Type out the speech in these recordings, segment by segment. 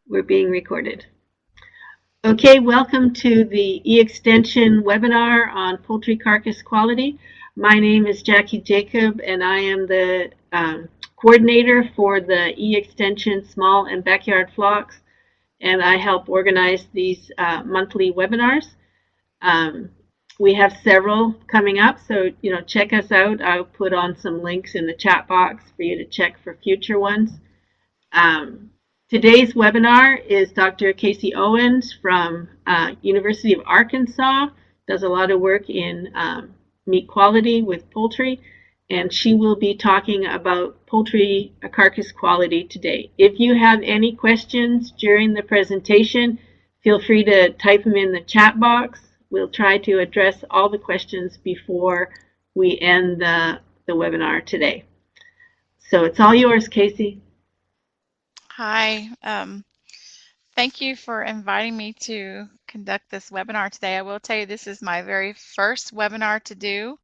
We're being recorded. Okay, welcome to the eXtension webinar on poultry carcass quality. My name is Jackie Jacob, and I am the coordinator for the eXtension small and backyard flocks, and I help organize these monthly webinars. We have several coming up, so check us out. I'll put on some links in the chat box for you to check for future ones. Today's webinar is Dr. Casey Owens from University of Arkansas, does a lot of work in meat quality with poultry, and she will be talking about poultry carcass quality today. If you have any questions during the presentation, feel free to type them in the chat box. We'll try to address all the questions before we end the webinar today. So it's all yours, Casey. Hi, thank you for inviting me to conduct this webinar today. I will tell you this is my very first webinar to do.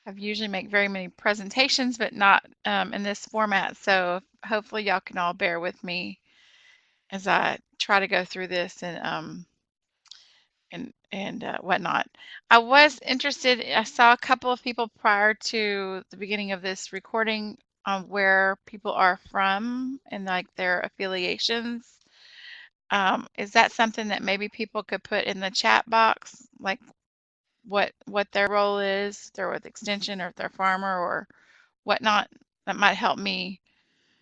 I've usually make very many presentations, but not in this format. So hopefully y'all can all bear with me as I try to go through this and whatnot. I was interested. I saw a couple of people prior to the beginning of this recording on where people are from and like their affiliations. Is that something that maybe people could put in the chat box, like what their role is, if they're with Extension or if they're a farmer or whatnot? That might help me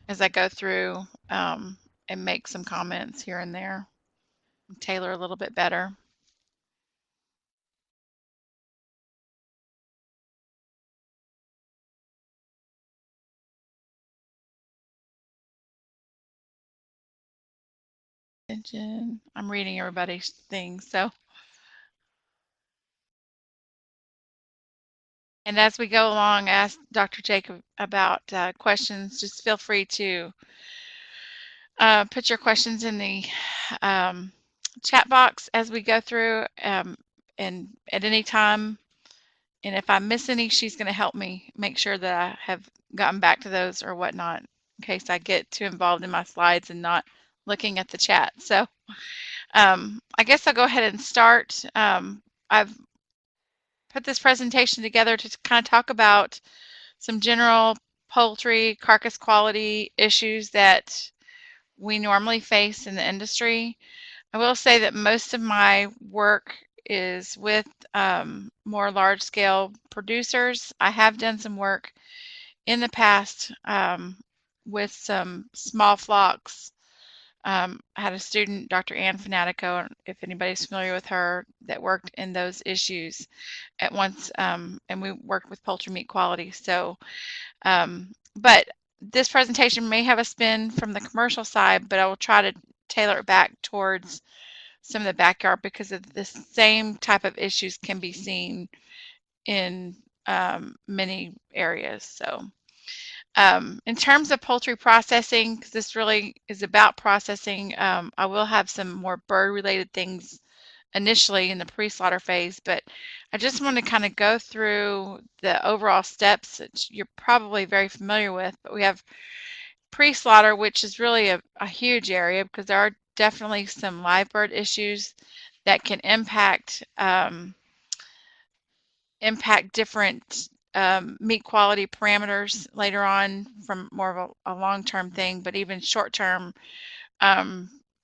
as I go through and make some comments here and there, and tailor a little bit better. I'm reading everybody's things, so. And as we go along, ask Dr. Jacob about questions. Just feel free to put your questions in the chat box as we go through, and at any time. And if I miss any, she's going to help me make sure that I have gotten back to those or whatnot, in case I get too involved in my slides and not looking at the chat. So I guess I'll go ahead and start. I've put this presentation together to kind of talk about some general poultry carcass quality issues that we normally face in the industry. I will say that most of my work is with more large-scale producers. I have done some work in the past with some small flocks. I had a student, Dr. Ann Fanatico, if anybody's familiar with her, that worked in those issues at once, and we worked with poultry meat quality. So, but this presentation may have a spin from the commercial side, but I will try to tailor it back towards some of the backyard because of the same type of issues can be seen in many areas. So in terms of poultry processing, because this really is about processing, I will have some more bird related things initially in the pre-slaughter phase, but I just want to kind of go through the overall steps that you're probably very familiar with. But we have pre-slaughter, which is really a huge area because there are definitely some live bird issues that can impact different meat quality parameters later on from more of a long-term thing, but even short-term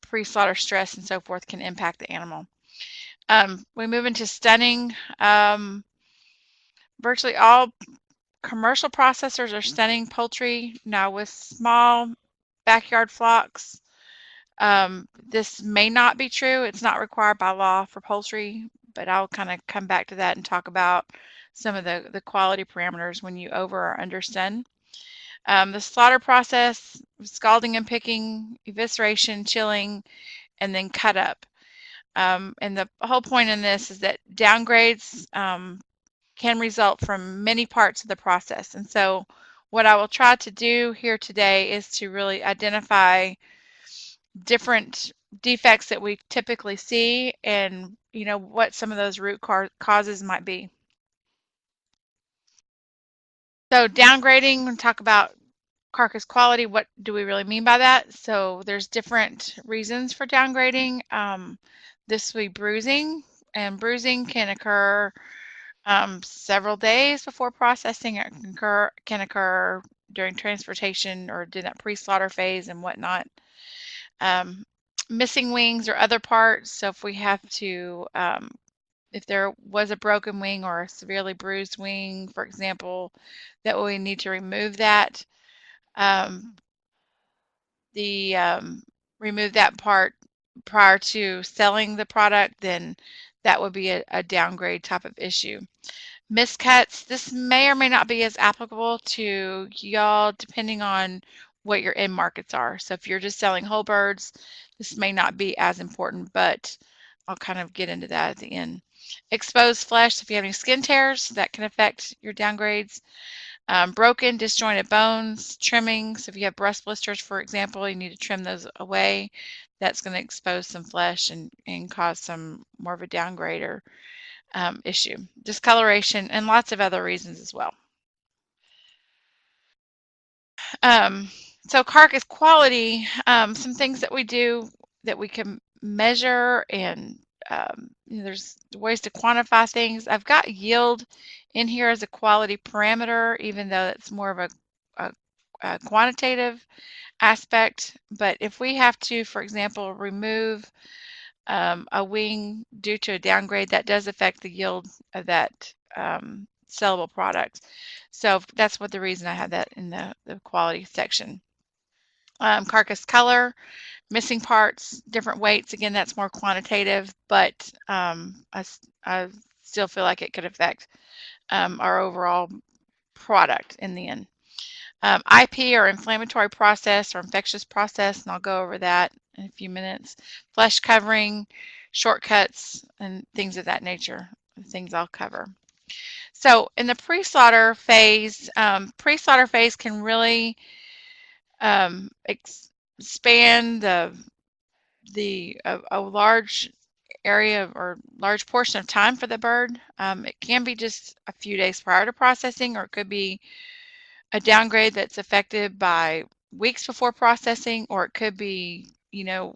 pre-slaughter stress and so forth can impact the animal. We move into stunning. Virtually all commercial processors are stunning poultry now with small backyard flocks. This may not be true. It's not required by law for poultry, but I'll kind of come back to that and talk about some of the quality parameters when you over or under stun. The slaughter process, scalding and picking, evisceration, chilling, and then cut up. And the whole point in this is that downgrades can result from many parts of the process. And so what I will try to do here today is to really identify different defects that we typically see and what some of those root causes might be. So downgrading, we'll talk about carcass quality, what do we really mean by that? So there's different reasons for downgrading. This would be bruising, and bruising can occur several days before processing. It can occur during transportation or during that pre-slaughter phase and whatnot. Missing wings or other parts. So if we have to, if there was a broken wing or a severely bruised wing, for example, that we need to remove that. Remove that part prior to selling the product, then that would be a downgrade type of issue. Miscuts, this may or may not be as applicable to y'all depending on what your end markets are. So if you're just selling whole birds, this may not be as important, but I'll kind of get into that at the end. Exposed flesh, if you have any skin tears, that can affect your downgrades. Broken, disjointed bones, trimmings. If you have breast blisters, for example, you need to trim those away. That's going to expose some flesh and cause some more of a downgrade or issue. Discoloration, and lots of other reasons as well. So carcass quality, some things that we do that we can measure, and there's ways to quantify things. I've got yield in here as a quality parameter, even though it's more of a quantitative aspect. But if we have to, for example, remove a wing due to a downgrade, that does affect the yield of that sellable product. So that's what the reason I had that in the quality section. Carcass color, missing parts, different weights. Again, that's more quantitative, but I still feel like it could affect our overall product in the end. IP, or inflammatory process or infectious process, and I'll go over that in a few minutes. Flesh covering, shortcuts, and things of that nature, things I'll cover. So in the pre-slaughter phase can really expand a large area or large portion of time for the bird. It can be just a few days prior to processing, or it could be a downgrade that's affected by weeks before processing, or it could be,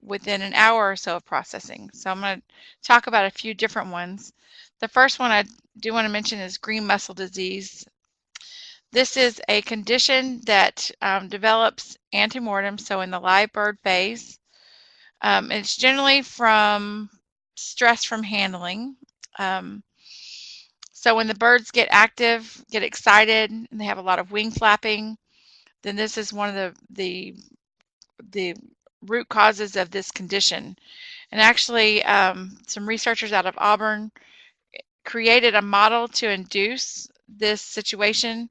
within an hour or so of processing. So I'm going to talk about a few different ones. The first one I do want to mention is green mussel disease. This is a condition that develops antemortem, so in the live bird phase. It's generally from stress from handling. So when the birds get active, get excited, and they have a lot of wing flapping, then this is one of the root causes of this condition. And actually, some researchers out of Auburn created a model to induce this situation.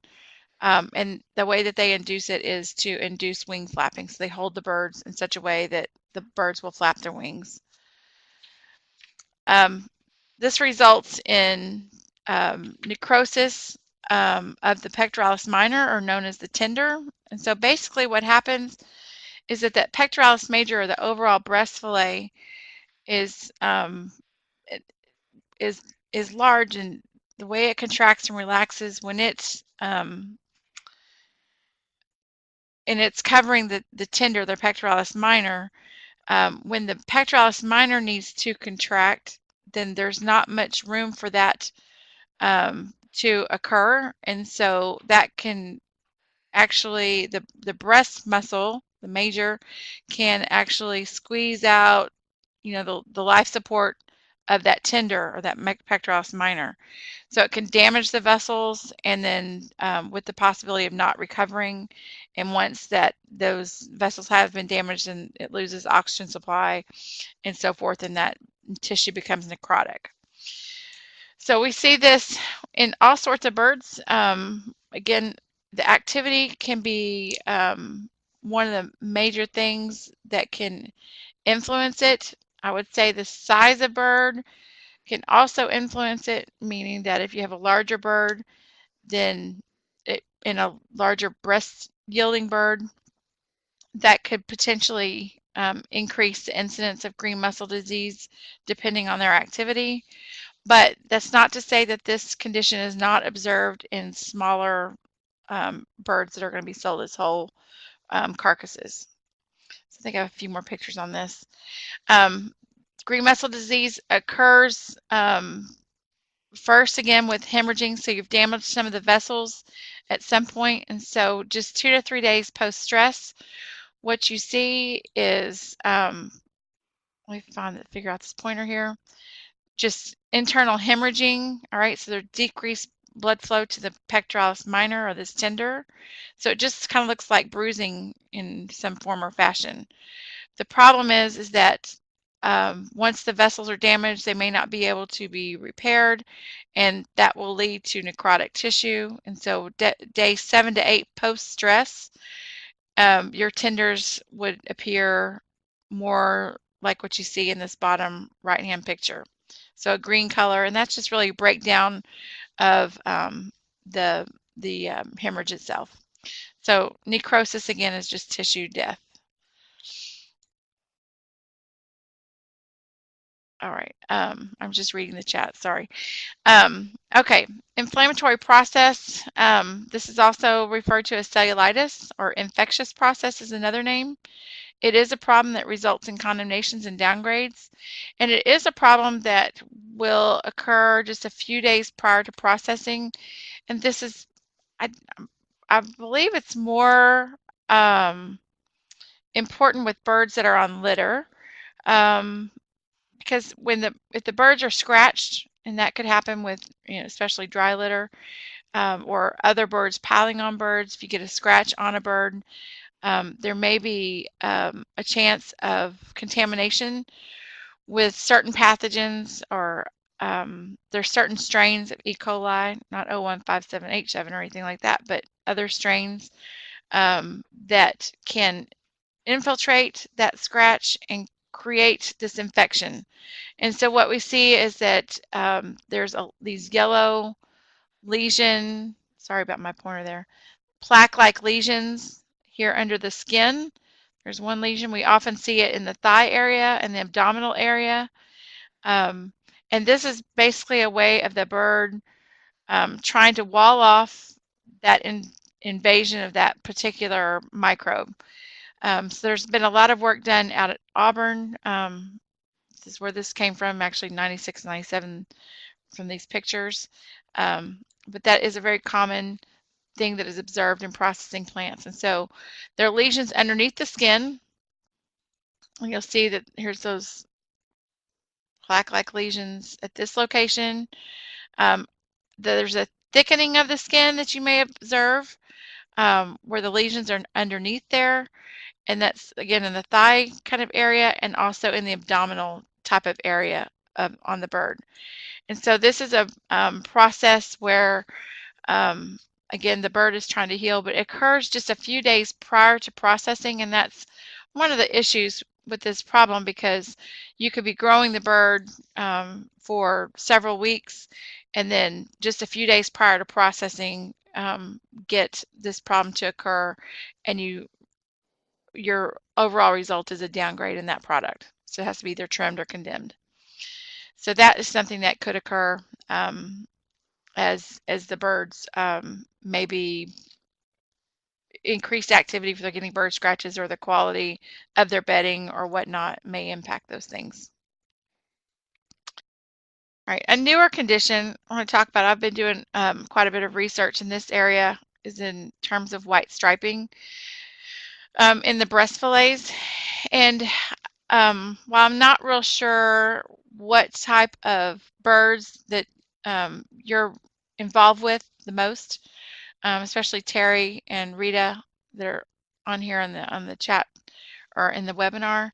And the way that they induce it is to induce wing flapping. So they hold the birds in such a way that the birds will flap their wings. This results in necrosis of the pectoralis minor, or known as the tender. And so basically what happens is that pectoralis major, or the overall breast fillet, is large, and the way it contracts and relaxes when it's and it's covering the tender, the pectoralis minor. When the pectoralis minor needs to contract, then there's not much room for that to occur, and so that can actually, the breast muscle, the major, can actually squeeze out, the life support of that tender, or that pectoralis minor. So it can damage the vessels, and then with the possibility of not recovering. And once those vessels have been damaged, then it loses oxygen supply and so forth, and that tissue becomes necrotic. So we see this in all sorts of birds. Again, the activity can be one of the major things that can influence it. I would say the size of bird can also influence it, meaning that if you have a larger bird, then in a larger breast yielding bird, that could potentially increase the incidence of green mussel disease depending on their activity. But that's not to say that this condition is not observed in smaller birds that are going to be sold as whole carcasses. So I think I have a few more pictures on this. Green mussel disease occurs first again with hemorrhaging, so you've damaged some of the vessels at some point, and so just 2 to 3 days post stress, what you see is let me figure out this pointer here. Just internal hemorrhaging. All right, so there's decreased blood flow to the pectoralis minor, or this tender. So it just kind of looks like bruising in some form or fashion. The problem is that once the vessels are damaged, they may not be able to be repaired, and that will lead to necrotic tissue. And so day 7 to 8 post-stress, your tenders would appear more like what you see in this bottom right-hand picture. So a green color, and that's just really a breakdown of the hemorrhage itself. So necrosis, again, is just tissue death. All right, I'm just reading the chat, sorry. Okay, inflammatory process. This is also referred to as cellulitis, or infectious process is another name. It is a problem that results in condemnations and downgrades, and it is a problem that will occur just a few days prior to processing. And this is, I believe it's more important with birds that are on litter. Because if the birds are scratched, and that could happen with, especially dry litter, or other birds piling on birds. If you get a scratch on a bird, there may be a chance of contamination with certain pathogens, or there's certain strains of E. coli, not 0157H7 or anything like that, but other strains that can infiltrate that scratch and create this infection. And so what we see is that there's these yellow lesion, sorry about my pointer there, plaque-like lesions here under the skin. There's one lesion. We often see it in the thigh area and the abdominal area. And this is basically a way of the bird trying to wall off that invasion of that particular microbe. So there's been a lot of work done out at Auburn. This is where this came from, actually 96, 97 from these pictures. But that is a very common thing that is observed in processing plants. And so there are lesions underneath the skin. And you'll see that here's those plaque-like lesions at this location. There's a thickening of the skin that you may observe where the lesions are underneath there. And that's, again, in the thigh kind of area, and also in the abdominal type of area on the bird. And so this is a process where, again, the bird is trying to heal, but it occurs just a few days prior to processing. And that's one of the issues with this problem, because you could be growing the bird for several weeks, and then just a few days prior to processing get this problem to occur, and your overall result is a downgrade in that product. So it has to be either trimmed or condemned. So that is something that could occur as the birds maybe increased activity if they're getting bird scratches, or the quality of their bedding or whatnot may impact those things. All right, a newer condition I want to talk about, I've been doing quite a bit of research in this area, is in terms of white striping in the breast fillets. And while I'm not real sure what type of birds that you're involved with the most, especially Terry and Rita that are on here on the chat or in the webinar,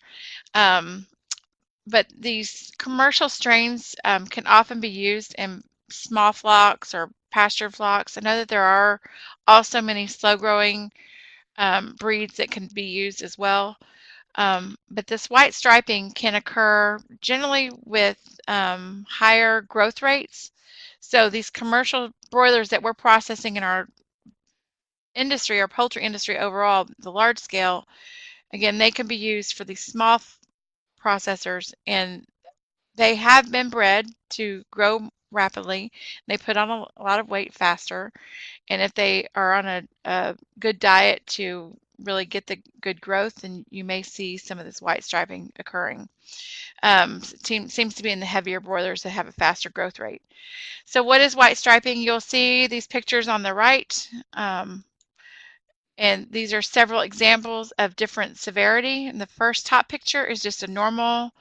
but these commercial strains can often be used in small flocks or pasture flocks. I know that there are also many slow-growing breeds that can be used as well. But this white striping can occur generally with higher growth rates. So these commercial broilers that we're processing in our industry, our poultry industry overall, the large scale, again, they can be used for these small processors, and they have been bred to grow rapidly. They put on a lot of weight faster. And if they are on a good diet to really get the good growth, then you may see some of this white striping occurring. Seems to be in the heavier broilers that have a faster growth rate. So what is white striping? You'll see these pictures on the right. And these are several examples of different severity. And the first top picture is just a normal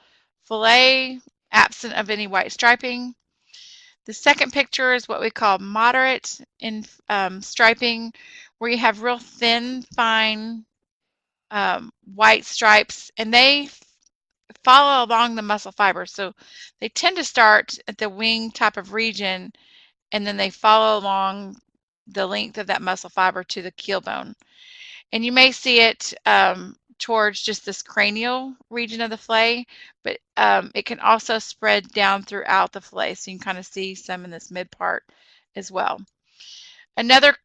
fillet, absent of any white striping. The second picture is what we call moderate in striping, where you have real thin, fine white stripes, and they follow along the muscle fiber. So they tend to start at the wing type of region, and then they follow along the length of that muscle fiber to the keel bone. And you may see it towards just this cranial region of the fillet, but it can also spread down throughout the fillet. So you can kind of see some in this mid part as well. Another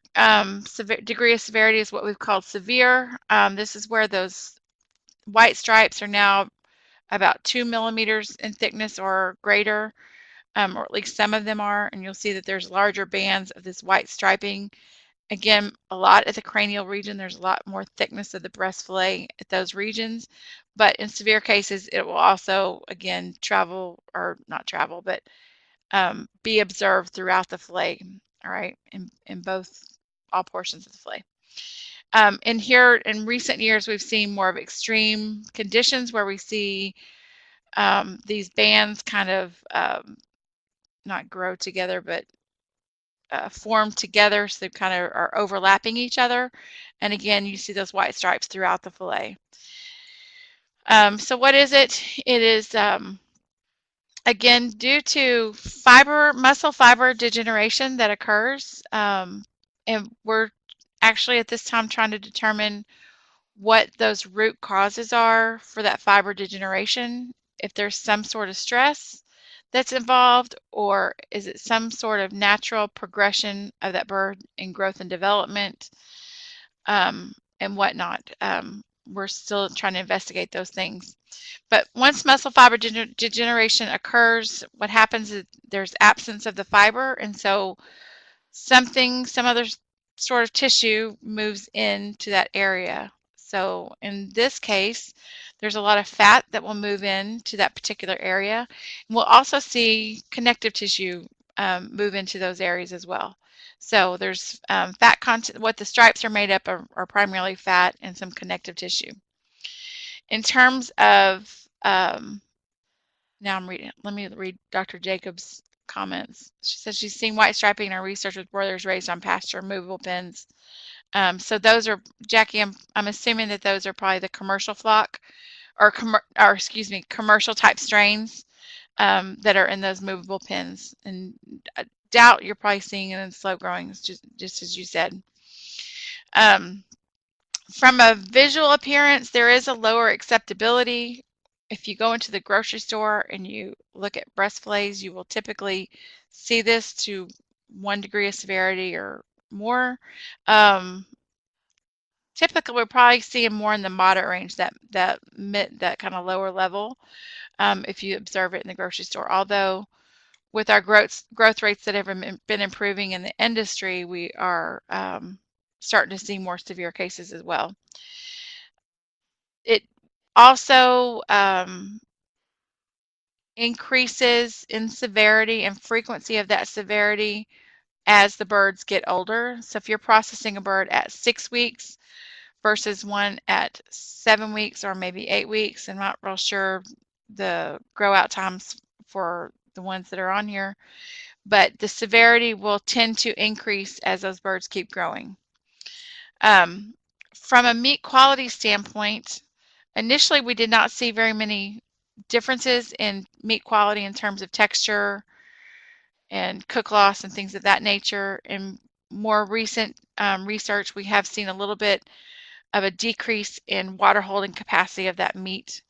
degree of severity is what we've called severe. This is where those white stripes are now about 2 millimeters in thickness or greater, or at least some of them are, and you'll see that there's larger bands of this white striping. Again, a lot at the cranial region. There's a lot more thickness of the breast fillet at those regions, but in severe cases, it will also, again, travel, or not travel, but be observed throughout the fillet, all right, in all portions of the fillet. And here in recent years, we've seen more of extreme conditions where we see these bands kind of not grow together, but form together, so they kind of are overlapping each other. And again, you see those white stripes throughout the fillet. So what is it? It is, again, due to muscle fiber degeneration that occurs. And we're actually at this time trying to determine what those root causes are for that fiber degeneration. If there's some sort of stress that's involved, or is it some sort of natural progression of that bird in growth and development, and whatnot. We're still trying to investigate those things. But once muscle fiber degeneration occurs, what happens is there's absence of the fiber, and so some other sort of tissue moves into that area. So in this case, there's a lot of fat that will move into that particular area. And we'll also see connective tissue move into those areas as well. So there's fat content. What the stripes are made up are primarily fat and some connective tissue. In terms of, now I'm reading, let me read Dr. Jacobs' comments. She says she's seen white striping in her research with broilers raised on pasture movable pens. So those are, Jackie, I'm assuming that those are probably the commercial flock, or excuse me, commercial type strains that are in those movable pens. And I doubt you're probably seeing it in slow growing, just as you said. From a visual appearance, there is a lower acceptability. If you go into the grocery store and you look at breast fillets, you will typically see this to 1 degree of severity or more. Typically, we're probably seeing more in the moderate range, that kind of lower level, if you observe it in the grocery store. Although, with our growth rates that have been improving in the industry, we are starting to see more severe cases as well. It also increases in severity and frequency of that severity as the birds get older. So if you're processing a bird at 6 weeks versus one at 7 weeks or maybe 8 weeks, I'm not real sure the grow out times for the ones that are on here, but the severity will tend to increase as those birds keep growing. From a meat quality standpoint, initially we did not see very many differences in meat quality in terms of texture and cook loss and things of that nature. In more recent research, we have seen a little bit of a decrease in water holding capacity of that meat.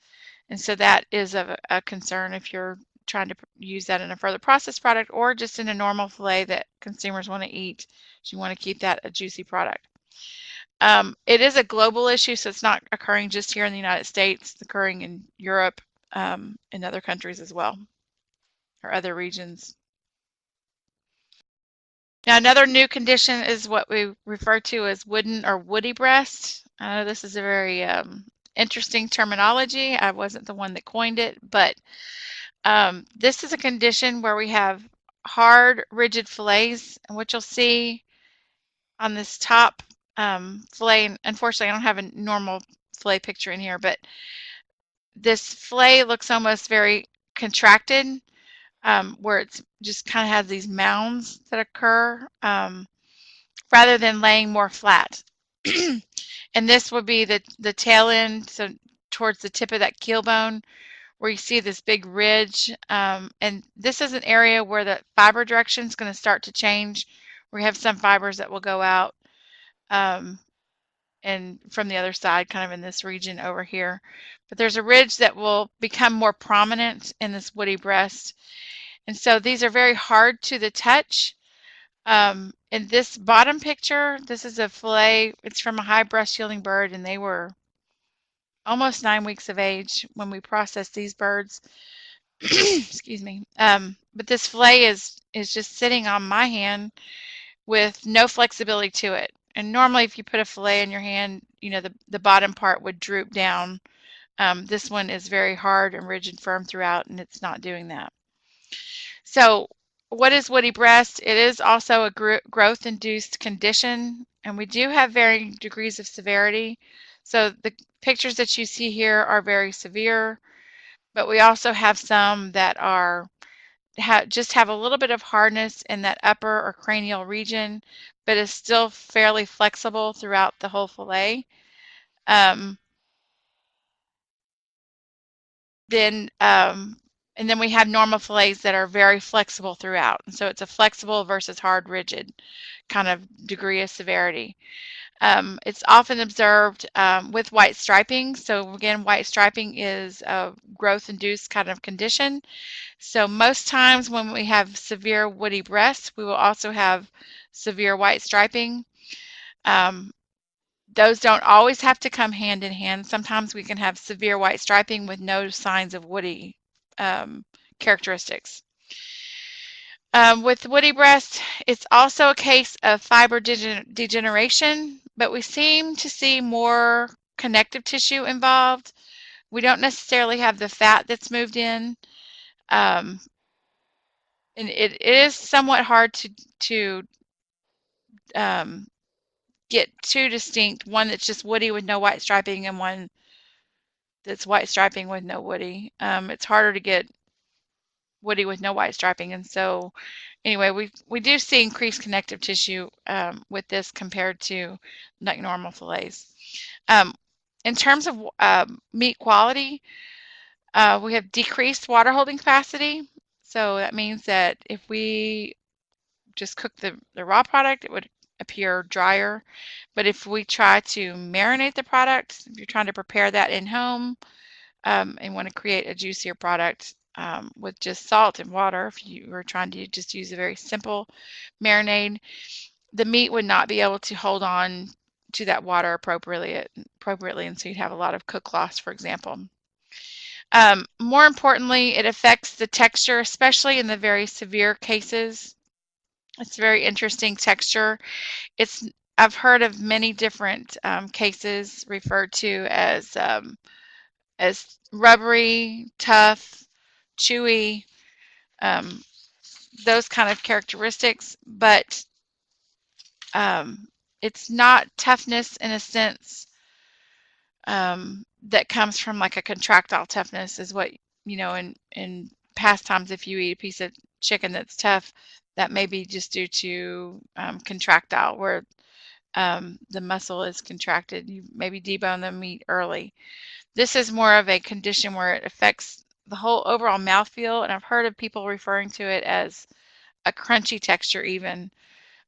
And so that is of a concern if you're trying to use that in a further processed product or just in a normal fillet that consumers want to eat. You want to keep that a juicy product. It is a global issue, so it's not occurring just here in the United States. It's occurring in Europe, in other countries as well, or other regions. Now, another new condition is what we refer to as wooden or woody breast. I know this is a very interesting terminology. I wasn't the one that coined it, but this is a condition where we have hard, rigid fillets, and what you'll see on this top fillet, and unfortunately I don't have a normal fillet picture in here, but this fillet looks almost very contracted, where it's just kind of has these mounds that occur, rather than laying more flat. And this would be the tail end, so towards the tip of that keel bone, where you see this big ridge. And this is an area where the fiber direction is going to start to change. We have some fibers that will go out and from the other side, kind of in this region over here. But there's a ridge that will become more prominent in this woody breast. And so these are very hard to the touch. In this bottom picture, this is a fillet. It's from a high breast yielding bird, and they were almost 9 weeks of age when we processed these birds. Excuse me. But this fillet is just sitting on my hand with no flexibility to it. And normally if you put a fillet in your hand, you know, the bottom part would droop down. This one is very hard and rigid, firm throughout, and it's not doing that. So what is woody breast? It is also a growth-induced condition, and we do have varying degrees of severity. So the pictures that you see here are very severe, but we also have some that are just have a little bit of hardness in that upper or cranial region, but is still fairly flexible throughout the whole fillet. And then we have normal fillets that are very flexible throughout. And so it's a flexible versus hard, rigid kind of degree of severity. It's often observed with white striping. So again, white striping is a growth-induced kind of condition. So most times when we have severe woody breasts, we will also have severe white striping. Those don't always have to come hand in hand. Sometimes we can have severe white striping with no signs of woody characteristics. With woody breast, it's also a case of fiber degeneration, but we seem to see more connective tissue involved. We don't necessarily have the fat that's moved in. And it is somewhat hard to get two distinct, one that's just woody with no white striping and one that's white striping with no woody. It's harder to get woody with no white striping, and so anyway, we do see increased connective tissue with this compared to like normal fillets. In terms of meat quality, we have decreased water holding capacity. So that means that if we just cook the raw product, it would appear drier. But if we try to marinate the product, if you're trying to prepare that in home and want to create a juicier product with just salt and water, if you were trying to just use a very simple marinade, the meat would not be able to hold on to that water appropriately, and so you'd have a lot of cook loss, for example. More importantly, it affects the texture, especially in the very severe cases. It's a very interesting texture. I've heard of many different cases referred to as rubbery, tough, chewy, those kind of characteristics, but it's not toughness in a sense that comes from like a contractile toughness is what, you know, in past times, if you eat a piece of chicken that's tough, that may be just due to contractile, where the muscle is contracted. You maybe debone the meat early. This is more of a condition where it affects the whole overall mouthfeel, and I've heard of people referring to it as a crunchy texture even.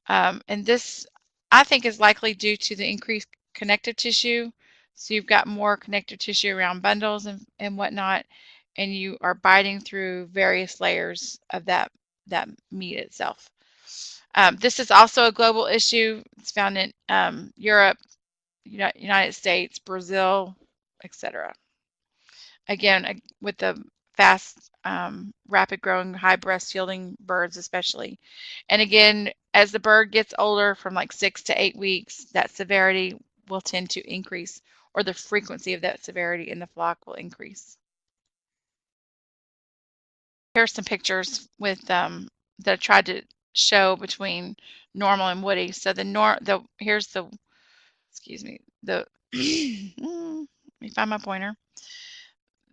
And this, I think, is likely due to the increased connective tissue. So you've got more connective tissue around bundles and whatnot, and you are biting through various layers of that meat itself. This is also a global issue. It's found in Europe, United States, Brazil, etc. Again, with the fast, rapid growing, high breast yielding birds especially. And again, as the bird gets older from like 6 to 8 weeks, that severity will tend to increase, or the frequency of that severity in the flock will increase. Here's some pictures with that I tried to show between normal and woody. So here's the, excuse me, the let me find my pointer.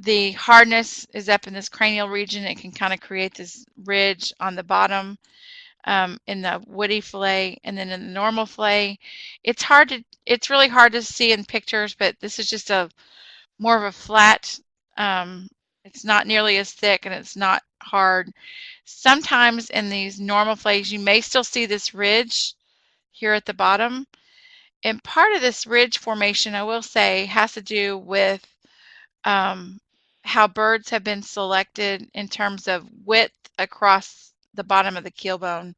The hardness is up in this cranial region. It can kind of create this ridge on the bottom in the woody fillet, and then in the normal fillet, it's really hard to see in pictures, but this is just a more of a flat. It's not nearly as thick, and it's not hard. Sometimes in these normal fillets, you may still see this ridge here at the bottom, and part of this ridge formation, I will say, has to do with how birds have been selected in terms of width across the bottom of the keel bone.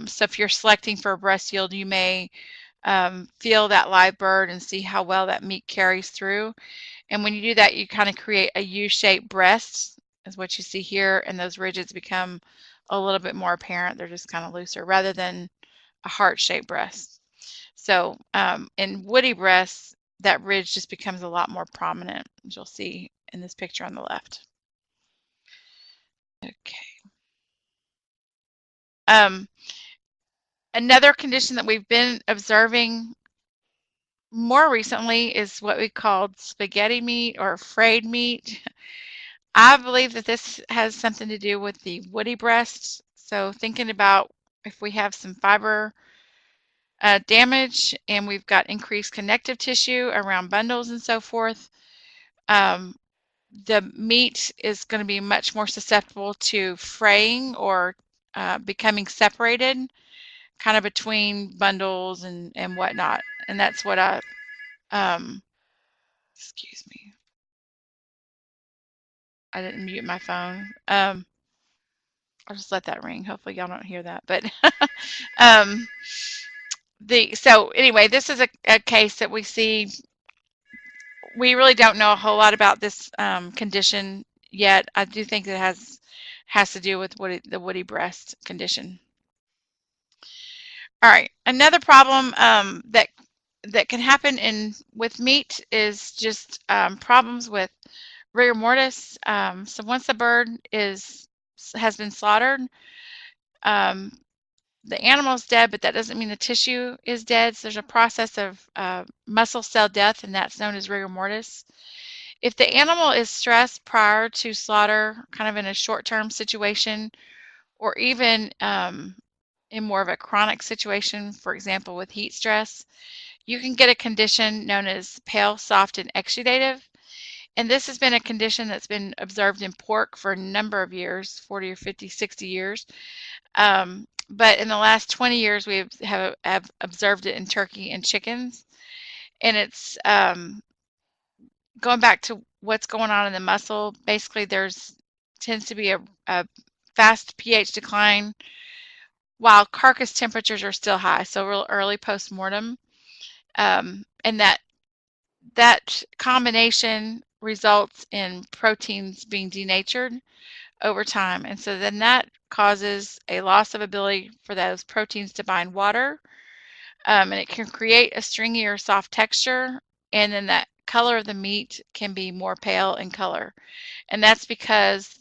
So if you're selecting for a breast yield, you may feel that live bird and see how well that meat carries through. And when you do that, you kind of create a U-shaped breast, is what you see here, and those ridges become a little bit more apparent. They're just kind of looser rather than a heart-shaped breast. So in woody breasts, that ridge just becomes a lot more prominent, as you'll see in this picture on the left. Okay. Another condition that we've been observing more recently is what we called spaghetti meat or frayed meat. I believe that this has something to do with the woody breast. So thinking about if we have some fiber damage and we've got increased connective tissue around bundles and so forth, the meat is going to be much more susceptible to fraying or becoming separated kind of between bundles and whatnot. And that's what excuse me, I didn't mute my phone. I'll just let that ring. Hopefully y'all don't hear that. But so anyway, this is a case that we see. We really don't know a whole lot about this condition yet. I do think it has to do with the woody breast condition. All right, another problem that can happen with meat is just problems with rigor mortis. So once the bird has been slaughtered, the animal's dead, but that doesn't mean the tissue is dead. So there's a process of muscle cell death, and that's known as rigor mortis. If the animal is stressed prior to slaughter, kind of in a short-term situation, or even in more of a chronic situation, for example, with heat stress, you can get a condition known as pale, soft, and exudative. And this has been a condition that's been observed in pork for a number of years, 40 or 50, 60 years. But in the last 20 years, we have observed it in turkey and chickens. And it's going back to what's going on in the muscle. Basically, tends to be a fast pH decline while carcass temperatures are still high, so real early post-mortem. And that combination results in proteins being denatured over time. And so then that causes a loss of ability for those proteins to bind water. And it can create a stringy or soft texture. And then that color of the meat can be more pale in color. And that's because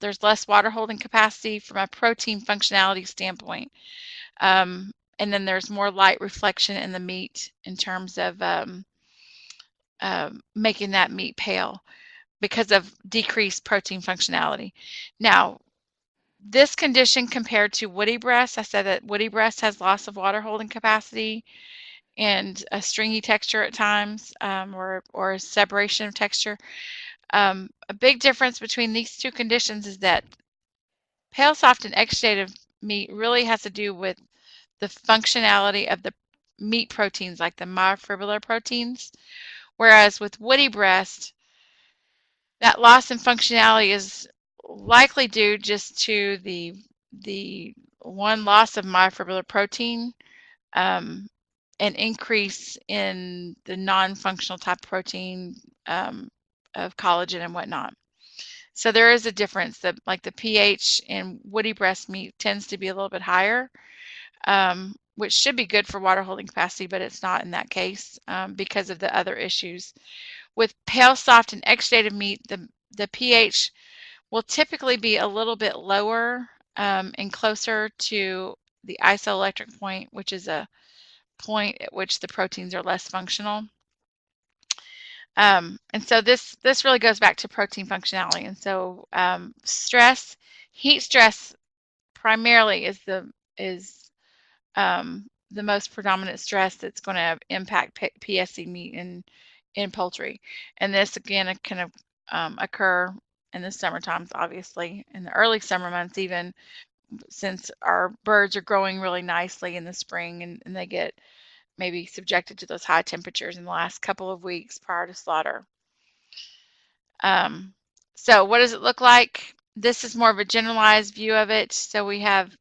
there's less water holding capacity from a protein functionality standpoint. And then there's more light reflection in the meat in terms of making that meat pale because of decreased protein functionality. Now, this condition compared to woody breast, I said that woody breast has loss of water holding capacity and a stringy texture at times, or a separation of texture. A big difference between these two conditions is that pale, soft, and exudative meat really has to do with the functionality of the meat proteins, like the myofibrillar proteins, whereas with woody breast, that loss in functionality is likely due just to the one loss of myofibrillar protein, an increase in the non-functional type protein of collagen and whatnot. So there is a difference. That like the pH in woody breast meat tends to be a little bit higher, which should be good for water holding capacity, but it's not in that case because of the other issues. With pale, soft, and exudated meat, the pH will typically be a little bit lower and closer to the isoelectric point, which is a point at which the proteins are less functional. And so this really goes back to protein functionality. And so stress, heat stress primarily is the most predominant stress that's going to impact PSC meat in poultry. And this again can occur in the summer times, obviously, in the early summer months, even since our birds are growing really nicely in the spring and they get maybe subjected to those high temperatures in the last couple of weeks prior to slaughter. So what does it look like? This is more of a generalized view of it. So we have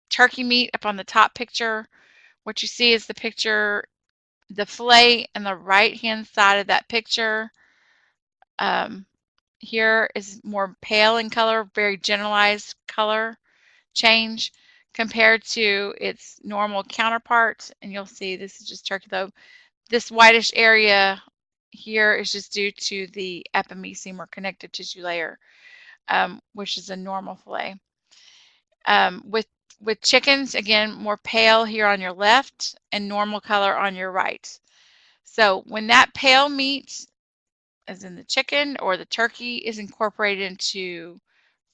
turkey meat up on the top picture. What you see is the picture, the fillet on the right-hand side of that picture. Here is more pale in color, very generalized color change compared to its normal counterpart. And you'll see this is just turkey lobe. This whitish area here is just due to the epimysium or connective tissue layer, which is a normal fillet. With chickens, again, more pale here on your left and normal color on your right. So when that pale meat, as in the chicken or the turkey, is incorporated into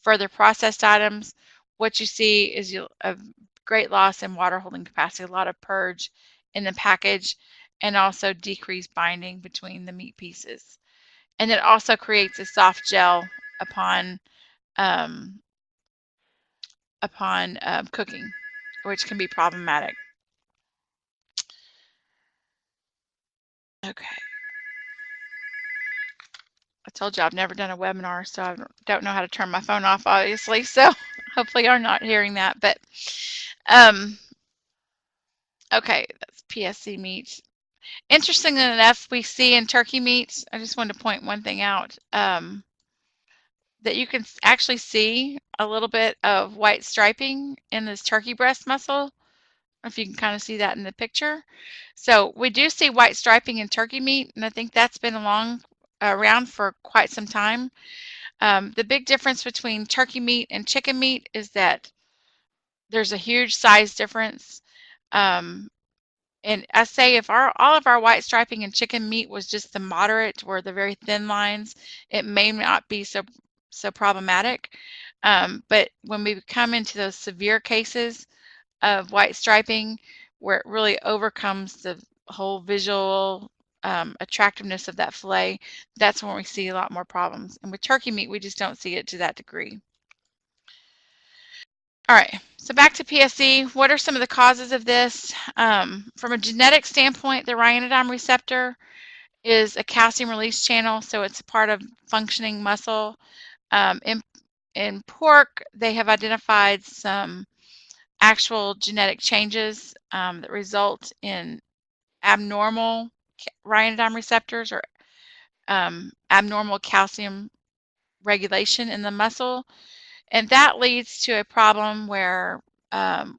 further processed items, what you see is a great loss in water holding capacity, a lot of purge in the package, and also decreased binding between the meat pieces. And it also creates a soft gel upon cooking, which can be problematic. Okay. I told you I've never done a webinar, so I don't know how to turn my phone off, obviously. So hopefully you're not hearing that. But okay, that's PSC meat. Interestingly enough, we see in turkey meat, I just wanted to point one thing out, that you can actually see a little bit of white striping in this turkey breast muscle. If you can kind of see that in the picture. So we do see white striping in turkey meat, and I think that's been around for quite some time. The big difference between turkey meat and chicken meat is that there's a huge size difference. And I say if all of our white striping in chicken meat was just the moderate or the very thin lines, it may not be so problematic. But when we come into those severe cases of white striping, where it really overcomes the whole visual attractiveness of that fillet, that's when we see a lot more problems. And with turkey meat, we just don't see it to that degree. All right, so back to PSC. What are some of the causes of this? From a genetic standpoint, the ryanodine receptor is a calcium release channel, so it's a part of functioning muscle. In pork, they have identified some actual genetic changes that result in abnormal ryanodine receptors or abnormal calcium regulation in the muscle. And that leads to a problem where the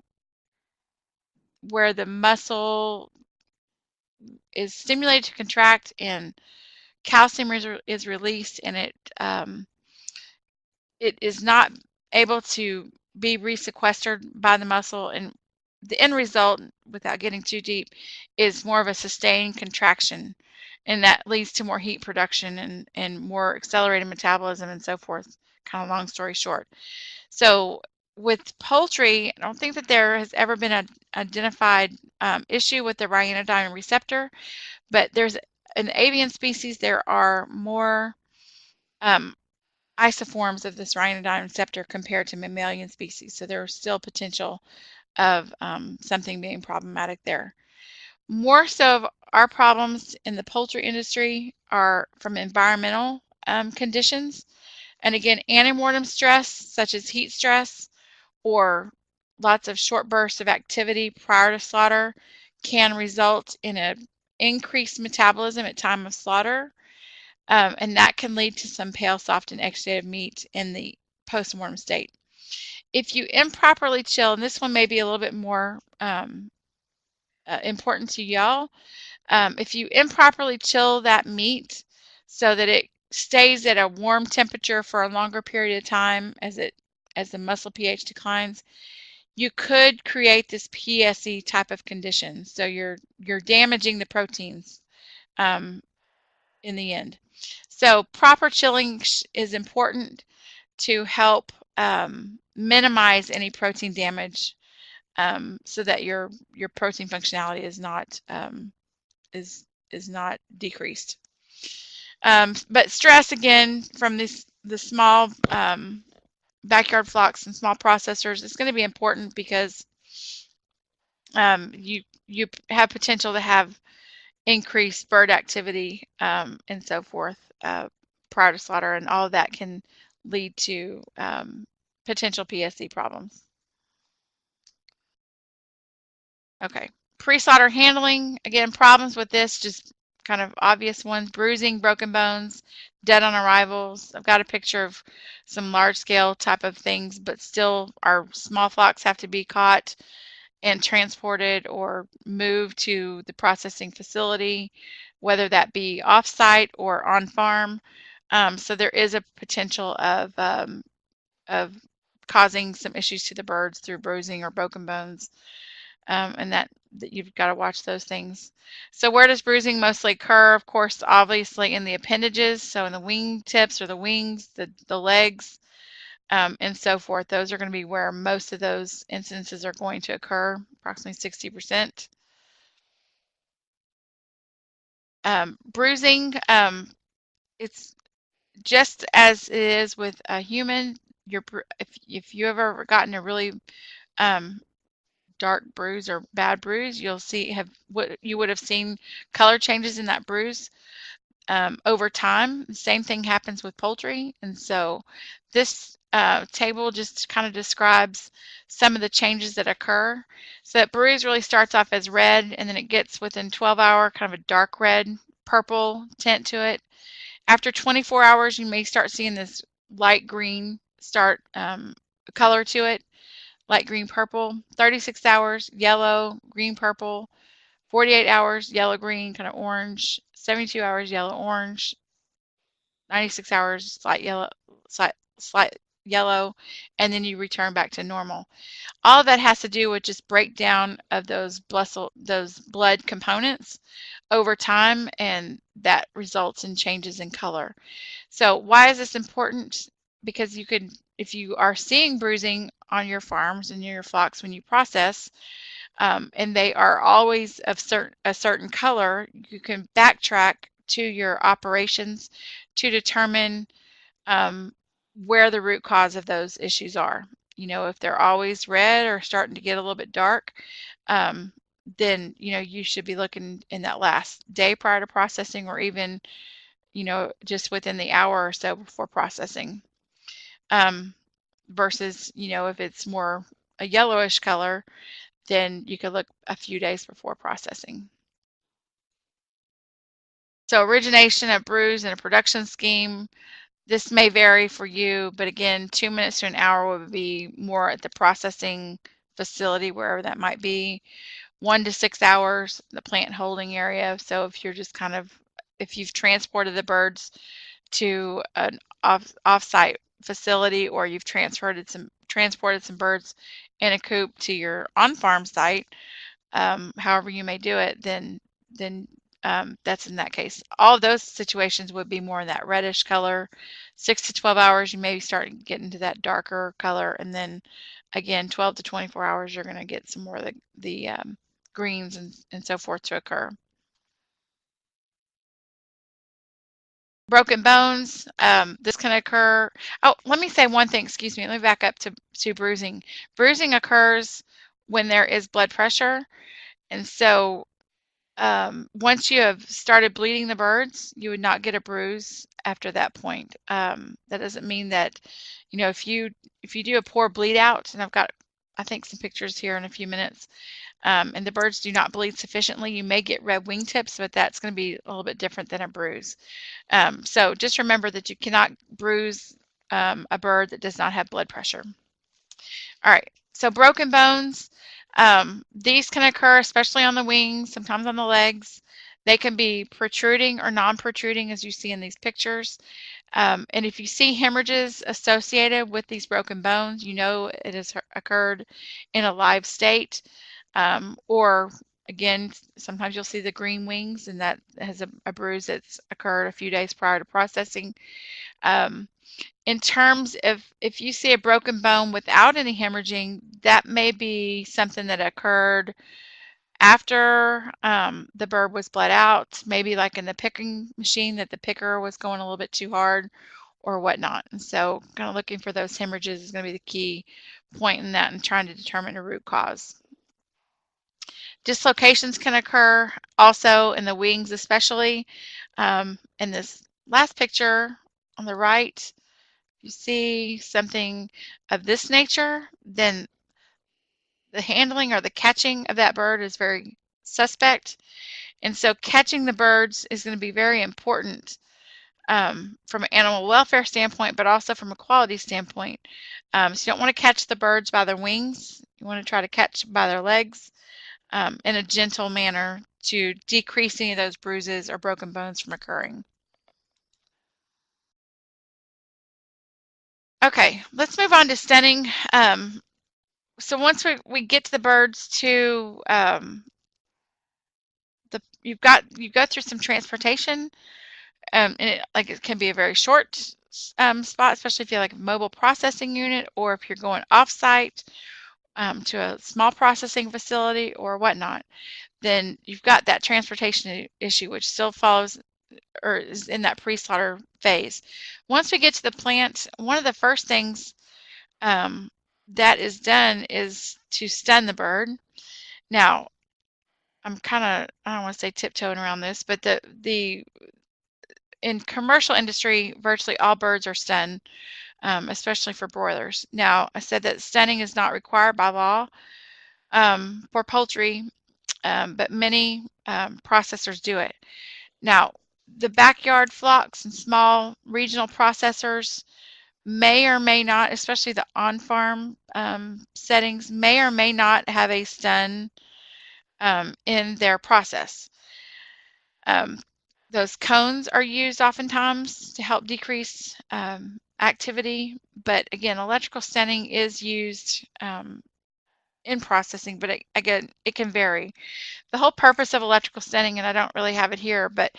muscle is stimulated to contract and calcium is released, and it is not able to be resequestered by the muscle. And the end result, without getting too deep, is more of a sustained contraction, and that leads to more heat production and more accelerated metabolism and so forth. Kind of long story short. So with poultry, I don't think that there has ever been an identified issue with the ryanodine receptor, but there's in avian species there are more isoforms of this ryanodine receptor compared to mammalian species. So there's still potential of something being problematic there. More so of our problems in the poultry industry are from environmental conditions. And again, antemortem stress, such as heat stress or lots of short bursts of activity prior to slaughter, can result in an increased metabolism at time of slaughter. and that can lead to some pale, soft, and exudative meat in the post-mortem state. If you improperly chill, and this one may be a little bit more important to y'all, if you improperly chill that meat so that it stays at a warm temperature for a longer period of time as the muscle pH declines, you could create this PSE type of condition. So you're damaging the proteins in the end. So proper chilling is important to help minimize any protein damage, so that your protein functionality is not decreased. But stress, again, from the small backyard flocks and small processors, is going to be important because you have potential to have increased bird activity and so forth prior to slaughter, and all of that can lead to potential PSC problems. Okay, pre-slaughter handling, again, problems with this, just kind of obvious ones: bruising, broken bones, dead on arrivals. I've got a picture of some large-scale type of things, but still our small flocks have to be caught and transported or moved to the processing facility, whether that be off-site or on farm. So there is a potential of causing some issues to the birds through bruising or broken bones, and that you've got to watch those things. So where does bruising mostly occur? Of course, obviously in the appendages, so in the wing tips or the wings, the legs, and so forth. Those are going to be where most of those incidences are going to occur, approximately 60%. Bruising, it's just as it is with a human. If you ever gotten a really dark bruise or bad bruise, you'll see what you would have seen color changes in that bruise over time. The same thing happens with poultry, and so this table just kind of describes some of the changes that occur. So that bruise really starts off as red, and then it gets within 12-hour kind of a dark red, purple tint to it. After 24 hours, you may start seeing this light green start color to it, light green purple. 36 hours, yellow, green purple. 48 hours, yellow green, kind of orange. 72 hours, yellow orange. 96 hours, slight yellow, and then you return back to normal. All of that has to do with just breakdown of those blood components over time, and that results in changes in color. So why is this important? Because you could, if you are seeing bruising on your farms and your flocks when you process, and they are always of a certain color, you can backtrack to your operations to determine where the root cause of those issues are. You know, if they're always red or starting to get a little bit dark, then, you know, you should be looking in that last day prior to processing, or even, you know, just within the hour or so before processing. Versus, you know, if it's more a yellowish color, then you could look a few days before processing. So origination of bruise and a production scheme, this may vary for you, but again, 2 minutes to an hour would be more at the processing facility, wherever that might be. 1 to 6 hours, the plant holding area. So if you're just kind of, if you've transported the birds to an off-site facility, or you've transported some birds in a coop to your on-farm site, however you may do it, then that's in that case. All of those situations would be more in that reddish color. 6 to 12 hours, you maybe start getting to that darker color, and then again, 12 to 24 hours, you're going to get some more of the greens and so forth to occur. Broken bones, this can occur. Oh, let me say one thing, excuse me, let me back up to bruising. Bruising occurs when there is blood pressure, and so once you have started bleeding the birds, you would not get a bruise after that point. That doesn't mean that, you know, if you do a poor bleed out, and I've got, I think, some pictures here in a few minutes, and the birds do not bleed sufficiently, you may get red wingtips, but that's going to be a little bit different than a bruise. So just remember that you cannot bruise a bird that does not have blood pressure. All right, so broken bones, these can occur especially on the wings, sometimes on the legs. They can be protruding or non-protruding, as you see in these pictures. And if you see hemorrhages associated with these broken bones, you know it has occurred in a live state. Or again, sometimes you'll see the green wings, and that has a bruise that's occurred a few days prior to processing. In terms of if you see a broken bone without any hemorrhaging, that may be something that occurred after the bird was bled out, maybe like in the picking machine, that the picker was going a little bit too hard or whatnot. And so kind of looking for those hemorrhages is going to be the key point in that and trying to determine a root cause. Dislocations can occur also in the wings, especially. In this last picture on the right, you see something of this nature, then the handling or the catching of that bird is very suspect. And so catching the birds is going to be very important from an animal welfare standpoint, but also from a quality standpoint. So you don't want to catch the birds by their wings. You want to try to catch by their legs in a gentle manner to decrease any of those bruises or broken bones from occurring. Okay, let's move on to stunning. So once we get to the birds to you go through some transportation, and it can be a very short spot, especially if you have like a mobile processing unit, or if you're going off-site to a small processing facility or whatnot. Then you've got that transportation issue, which still follows or is in that pre-slaughter phase. Once we get to the plant, one of the first things that is done is to stun the bird. Now, I don't want to say tiptoeing around this, but in commercial industry, virtually all birds are stunned, especially for broilers. Now, I said that stunning is not required by law for poultry, but many processors do it. Now, the backyard flocks and small regional processors may or may not, especially the on-farm settings, may or may not have a stun in their process. Those cones are used oftentimes to help decrease activity, but again, electrical stunning is used in processing, but again, it can vary. The whole purpose of electrical stunning, and I don't really have it here, but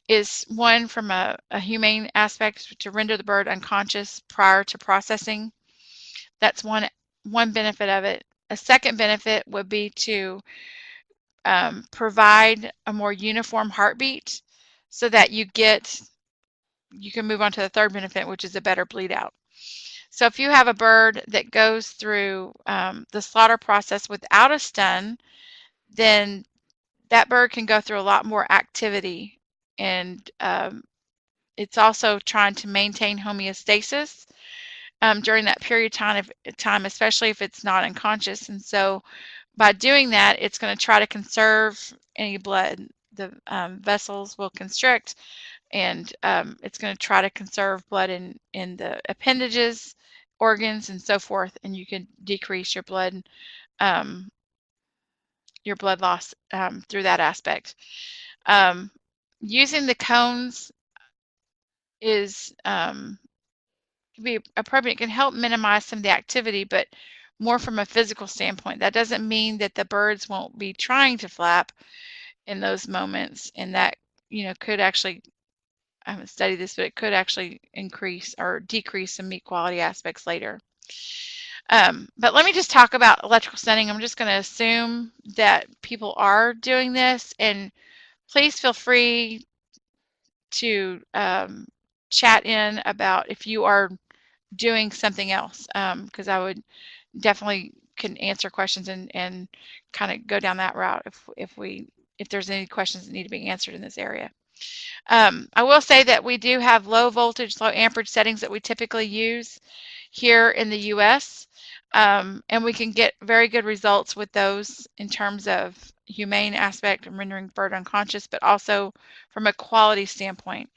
is one from a humane aspect to render the bird unconscious prior to processing. That's one benefit of it. A second benefit would be to provide a more uniform heartbeat so that you can move on to the third benefit, which is a better bleed out. So if you have a bird that goes through the slaughter process without a stun, then that bird can go through a lot more activity, and it's also trying to maintain homeostasis during that period of time, especially if it's not unconscious. And so by doing that, it's going to try to conserve any blood. The vessels will constrict, and it's going to try to conserve blood in the appendages, organs, and so forth, and you can decrease your blood loss through that aspect. Using the cones is can be appropriate. It can help minimize some of the activity, but more from a physical standpoint. That doesn't mean that the birds won't be trying to flap in those moments, and that could actually, I haven't studied this, but it could actually increase or decrease some meat quality aspects later. But let me just talk about electrical stunning. I'm just going to assume that people are doing this, and please feel free to chat in about if you are doing something else, because I would definitely can answer questions and kind of go down that route if there's any questions that need to be answered in this area. I will say that we do have low voltage, low amperage settings that we typically use here in the U.S. And we can get very good results with those in terms of humane aspect and rendering bird unconscious, but also from a quality standpoint.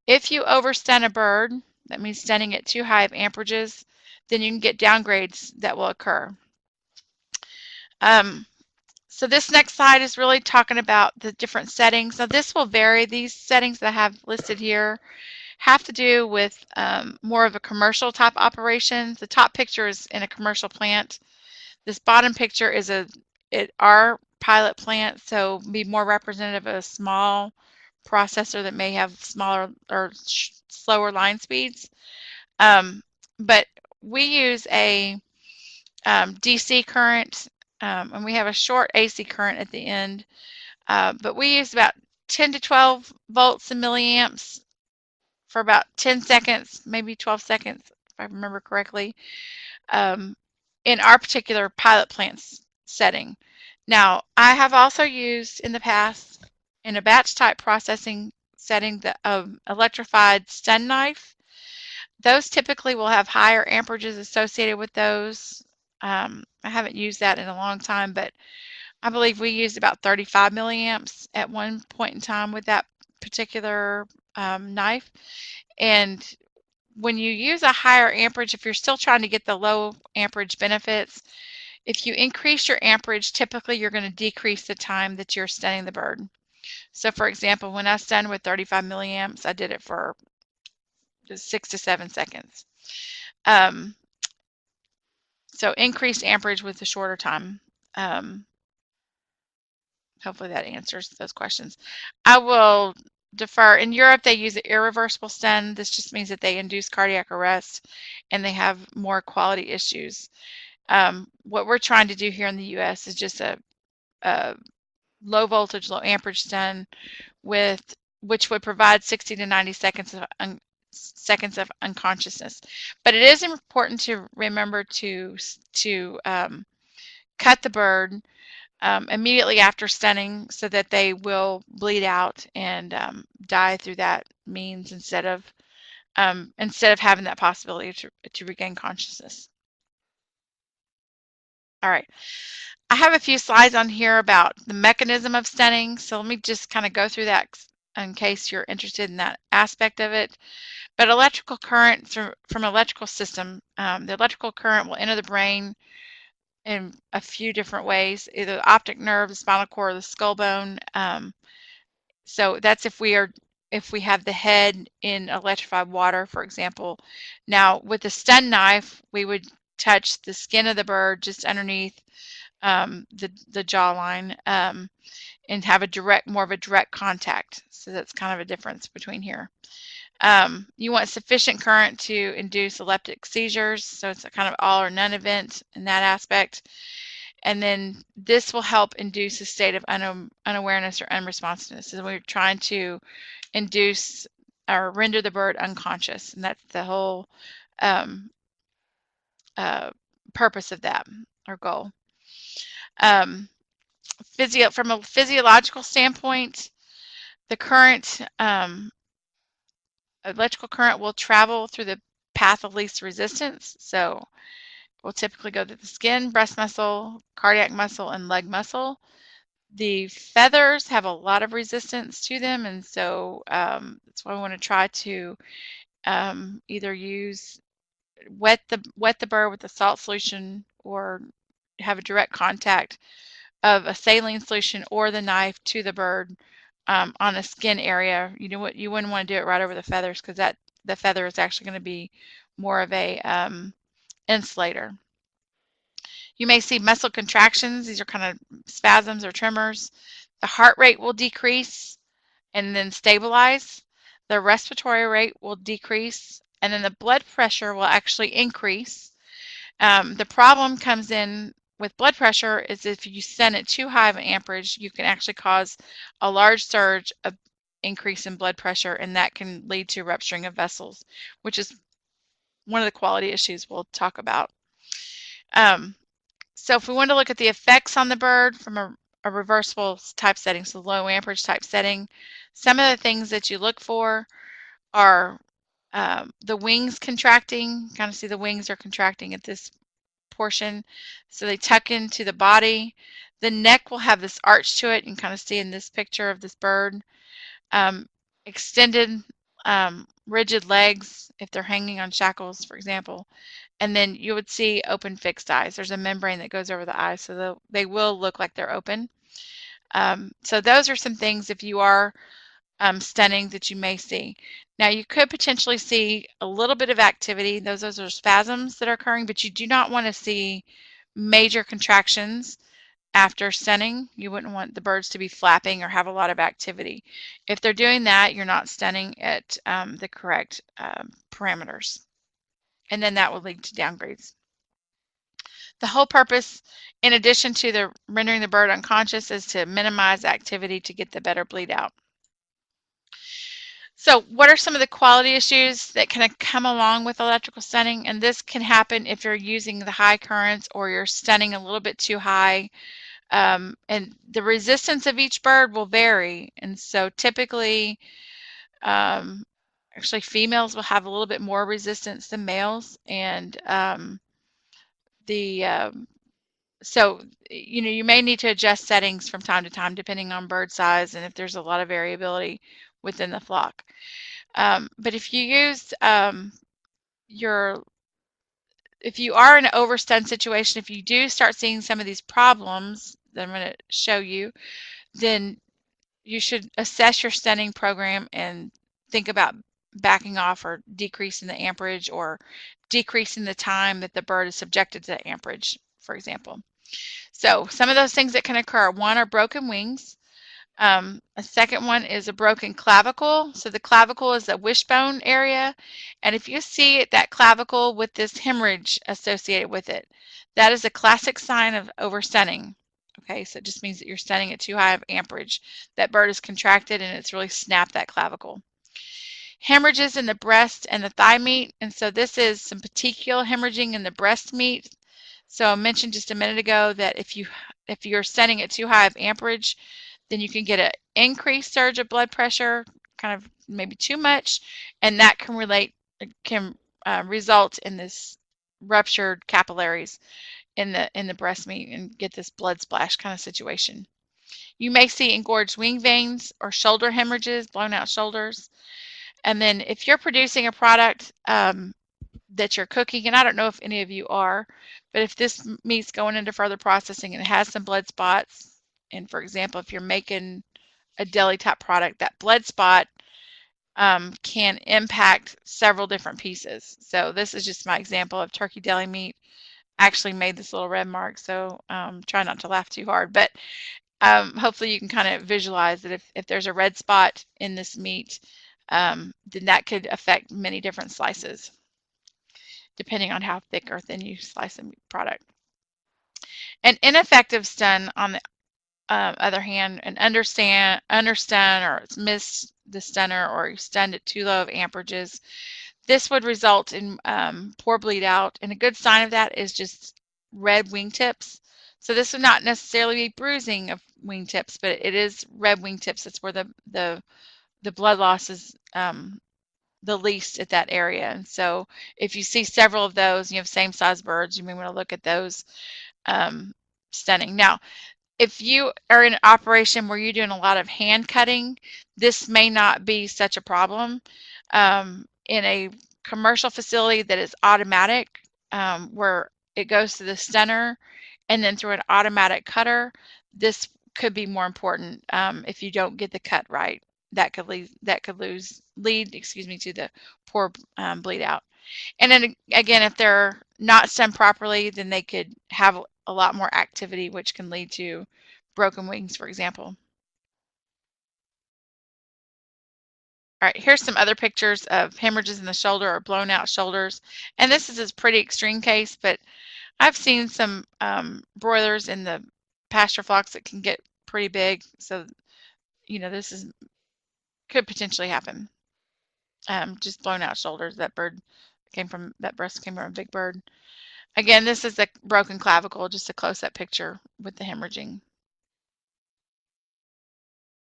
If you overstun a bird, that means stunning at too high of amperages, then you can get downgrades that will occur. So this next slide is really talking about the different settings. Now this will vary. These settings that I have listed here have to do with more of a commercial type operation. The top picture is in a commercial plant. This bottom picture is our pilot plant, so be more representative of a small processor that may have smaller or slower line speeds. But we use a DC current, and we have a short AC current at the end. But we use about 10 to 12 volts and milliamps for about 10 seconds, maybe 12 seconds, if I remember correctly, in our particular pilot plant setting. Now, I have also used in the past, in a batch type processing setting, the electrified stun knife. Those typically will have higher amperages associated with those. I haven't used that in a long time, but I believe we used about 35 milliamps at one point in time with that particular knife. And when you use a higher amperage, if you're still trying to get the low amperage benefits, if you increase your amperage, typically you're going to decrease the time that you're stunning the bird. So for example, when I stunned with 35 milliamps, I did it for 6 to 7 seconds. So increased amperage with a shorter time. Hopefully that answers those questions. I will defer. In Europe, they use an irreversible stun. This just means that they induce cardiac arrest and they have more quality issues. What we're trying to do here in the US is just a low voltage, low amperage stun which would provide 60 to 90 seconds of unconsciousness. But it is important to remember to cut the bird immediately after stunning so that they will bleed out and die through that means instead of having that possibility to regain consciousness. All right. I have a few slides on here about the mechanism of stunning, so let me just kind of go through that in case you're interested in that aspect of it. But electrical current from electrical system, the electrical current will enter the brain in a few different ways, either the optic nerve, the spinal cord, or the skull bone. So that's if we have the head in electrified water, for example. Now with the stun knife, we would touch the skin of the bird just underneath the jawline and have more of a direct contact. So that's kind of a difference between here. You want sufficient current to induce epileptic seizures, so it's a kind of all or none event in that aspect. And then this will help induce a state of unawareness or unresponsiveness. So we're trying to induce or render the bird unconscious, and that's the whole purpose of that, or goal. From a physiological standpoint, the current electrical current will travel through the path of least resistance. So we'll typically go to the skin, breast muscle, cardiac muscle, and leg muscle. The feathers have a lot of resistance to them, and so that's why I want to try to either wet the bird with a salt solution or have a direct contact of a saline solution or the knife to the bird on a skin area. You know what? You wouldn't want to do it right over the feathers because the feather is actually going to be more of a insulator. You may see muscle contractions. These are kind of spasms or tremors. The heart rate will decrease and then stabilize. The respiratory rate will decrease, and then the blood pressure will actually increase. The problem comes in with blood pressure is if you send it too high of an amperage, you can actually cause a large surge of increase in blood pressure, and that can lead to rupturing of vessels, which is one of the quality issues we'll talk about. So if we want to look at the effects on the bird from a reversible type setting, so low amperage type setting, some of the things that you look for are the wings contracting. Kind of see the wings are contracting at this portion. So they tuck into the body. The neck will have this arch to it. You can kind of see in this picture of this bird. Extended, rigid legs if they're hanging on shackles, for example. And then you would see open fixed eyes. There's a membrane that goes over the eyes, so they will look like they're open. So those are some things if you are stunning that you may see. Now you could potentially see a little bit of activity. Those are spasms that are occurring, but you do not want to see major contractions after stunning. You wouldn't want the birds to be flapping or have a lot of activity. If they're doing that, you're not stunning at the correct parameters. And then that will lead to downgrades. The whole purpose, in addition to the rendering the bird unconscious, is to minimize activity to get the better bleed out. So what are some of the quality issues that can come along with electrical stunning? And this can happen if you're using the high currents or you're stunning a little bit too high. And the resistance of each bird will vary. And so typically, actually females will have a little bit more resistance than males. And so, you may need to adjust settings from time to time depending on bird size and if there's a lot of variability within the flock. But if you use if you are in an overstun situation, if you do start seeing some of these problems that I'm going to show you, then you should assess your stunning program and think about backing off or decreasing the amperage or decreasing the time that the bird is subjected to the amperage, for example. So some of those things that can occur, one are broken wings. A second one is a broken clavicle. So the clavicle is a wishbone area. And if you see that clavicle with this hemorrhage associated with it, that is a classic sign of overstunning. Okay, so it just means that you're stunning at too high of amperage. That bird is contracted and it's really snapped that clavicle. Hemorrhages in the breast and the thigh meat. And so this is some petechial hemorrhaging in the breast meat. So I mentioned just a minute ago that if you're stunning at too high of amperage, then you can get an increased surge of blood pressure, kind of maybe too much, and that can result in this ruptured capillaries in the breast meat and get this blood splash kind of situation. You may see engorged wing veins or shoulder hemorrhages, blown out shoulders. And then if you're producing a product that you're cooking, and I don't know if any of you are, but if this meat's going into further processing and it has some blood spots, and for example, if you're making a deli type product, that blood spot can impact several different pieces. So this is just my example of turkey deli meat. I actually made this little red mark, so try not to laugh too hard, but hopefully you can kind of visualize that if there's a red spot in this meat, then that could affect many different slices, depending on how thick or thin you slice the product. An ineffective stun, on the other hand, an understun or it's missed the stunner or you stunned at too low of amperages, this would result in poor bleed out. And a good sign of that is just red wingtips. So this would not necessarily be bruising of wingtips, but it is red wingtips. That's where the blood loss is the least at that area. And so if you see several of those, you have same size birds, you may want to look at those stunning. Now, if you are in an operation where you're doing a lot of hand cutting, this may not be such a problem. In a commercial facility that is automatic, where it goes to the stunner and then through an automatic cutter, this could be more important if you don't get the cut right. That could lead to the poor bleed out. And then again, if they're not stunned properly, then they could have a lot more activity, which can lead to broken wings, for example. All right, here's some other pictures of hemorrhages in the shoulder or blown out shoulders. And this is a pretty extreme case, but I've seen some broilers in the pasture flocks that can get pretty big. So, this could potentially happen. Just blown out shoulders. That breast came from a big bird. Again, this is a broken clavicle, just a close-up picture with the hemorrhaging.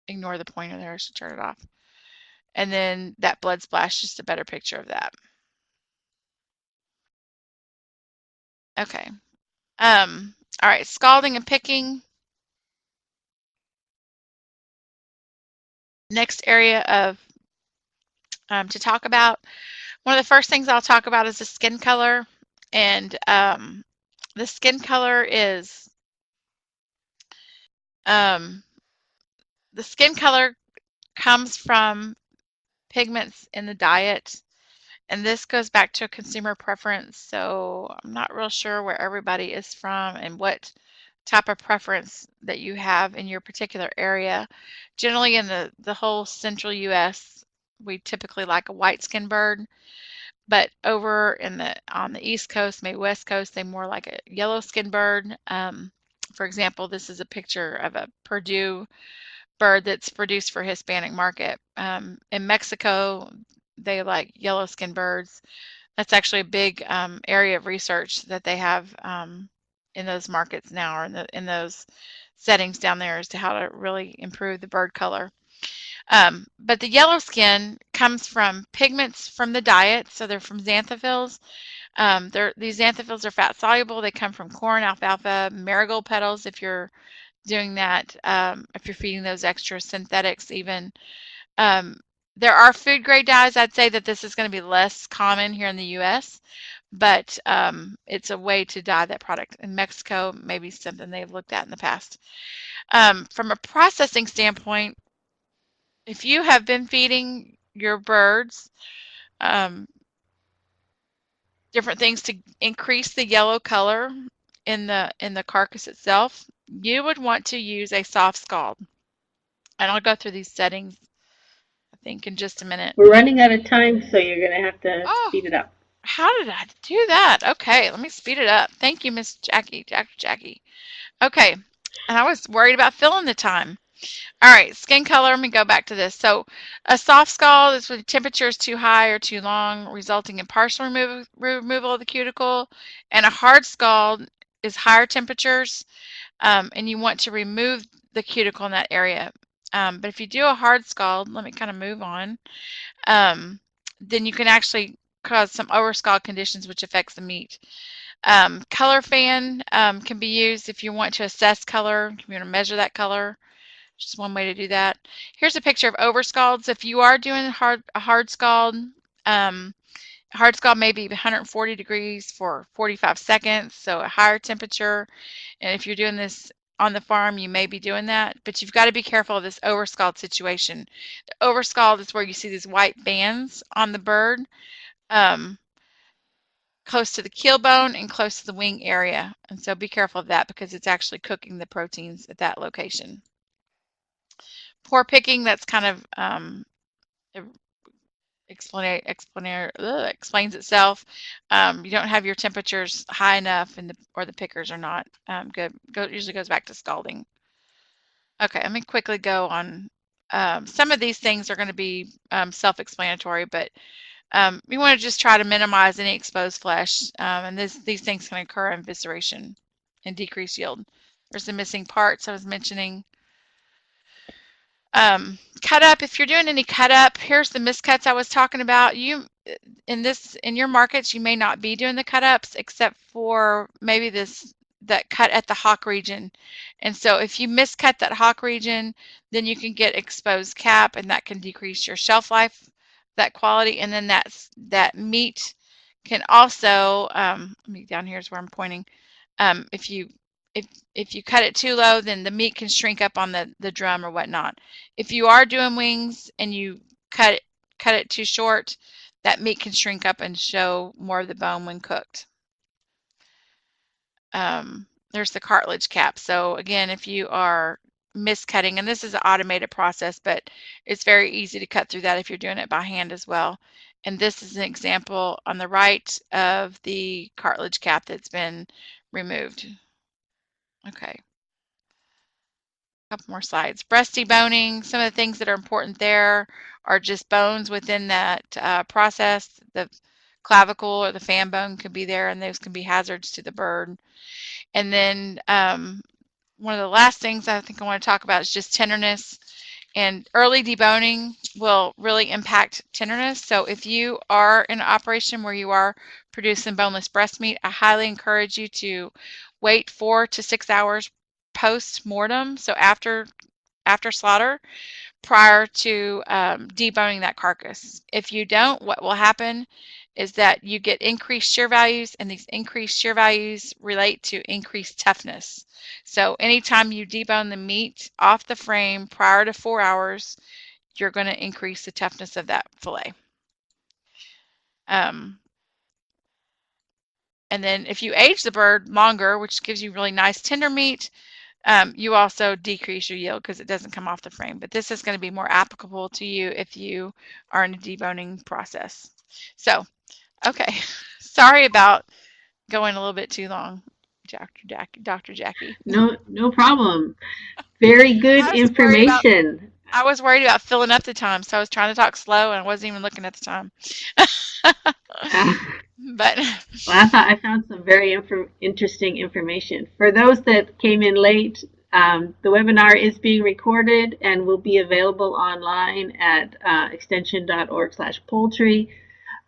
Ignore the pointer there, I should turn it off. And then that blood splash, just a better picture of that. Okay, All right, scalding and picking. Next area of to talk about. One of the first things I'll talk about is the skin color, and the skin color is the skin color comes from pigments in the diet, and this goes back to a consumer preference. So I'm not real sure where everybody is from and what type of preference that you have in your particular area. Generally in the whole central US, we typically like a white skin bird, but over in on the East Coast, maybe West Coast, they more like a yellow skin bird. For example, this is a picture of a Purdue bird that's produced for Hispanic market. In Mexico, they like yellow skin birds. That's actually a big area of research that they have in those markets now, or in those settings down there, as to how to really improve the bird color. But the yellow skin comes from pigments from the diet, so they're from xanthophylls. These xanthophylls are fat soluble. They come from corn, alfalfa, marigold petals. If you're doing that, if you're feeding those extra synthetics, even there are food grade dyes. I'd say that this is going to be less common here in the U.S., but it's a way to dye that product. In Mexico, maybe something they've looked at in the past. From a processing standpoint, if you have been feeding your birds different things to increase the yellow color in the carcass itself, you would want to use a soft scald. And I'll go through these settings, I think, in just a minute. We're running out of time, so you're going to have to speed it up. How did I do that? Okay, let me speed it up. Thank you, Miss Jackie, Dr. Jackie. Okay, and I was worried about filling the time. All right, skin color, let me go back to this. So a soft scald is when the temperature is too high or too long, resulting in partial removal of the cuticle. And a hard scald is higher temperatures, and you want to remove the cuticle in that area. But if you do a hard scald, let me kind of move on, then you can actually cause some overscald conditions, which affects the meat. Color fan can be used if you want to assess color, if you want to measure that color. Just one way to do that. Here's a picture of overscalds. If you are doing a hard scald, hard scald may be 140 degrees for 45 seconds, so a higher temperature. And if you're doing this on the farm, you may be doing that, but you've got to be careful of this overscald situation. The overscald is where you see these white bands on the bird, close to the keel bone and close to the wing area. And so be careful of that, because it's actually cooking the proteins at that location. Poor picking, that's kind of explains itself. You don't have your temperatures high enough, or the pickers are not good. Usually goes back to scalding. Okay, let me quickly go on. Some of these things are going to be self-explanatory, but you want to just try to minimize any exposed flesh, and these things can occur in visceration and decrease yield. There's the missing parts I was mentioning. Cut up, if you're doing any cut up, here's the miscuts I was talking about. You in your markets, you may not be doing the cut ups, except for maybe that cut at the hock region. And so if you miscut that hock region, then you can get exposed cap, and that can decrease your shelf life, that quality. And then that meat can also down here is where I'm pointing. If you cut it too low, then the meat can shrink up on the drum or whatnot. If you are doing wings and you cut it too short, that meat can shrink up and show more of the bone when cooked. There's the cartilage cap. So again, if you are miscutting, and this is an automated process, but it's very easy to cut through that if you're doing it by hand as well. And this is an example on the right of the cartilage cap that's been removed. Okay. A couple more slides. Breast deboning, some of the things that are important there are just bones within that process. The clavicle or the fan bone could be there, and those can be hazards to the bird. And then one of the last things I think I want to talk about is just tenderness. And early deboning will really impact tenderness. So if you are in an operation where you are producing boneless breast meat, I highly encourage you to wait 4 to 6 hours post-mortem, so after slaughter, prior to deboning that carcass. If you don't, what will happen is that you get increased shear values, and these increased shear values relate to increased toughness. So anytime you debone the meat off the frame prior to 4 hours, you're going to increase the toughness of that fillet. And then if you age the bird longer, which gives you really nice tender meat, you also decrease your yield because it doesn't come off the frame. But this is going to be more applicable to you if you are in a deboning process. So, okay, sorry about going a little bit too long, Dr. Jackie. No problem. Very good information. I was worried about filling up the time, so I was trying to talk slow and I wasn't even looking at the time. But well, I found some very interesting information. For those that came in late, the webinar is being recorded and will be available online at extension.org/poultry.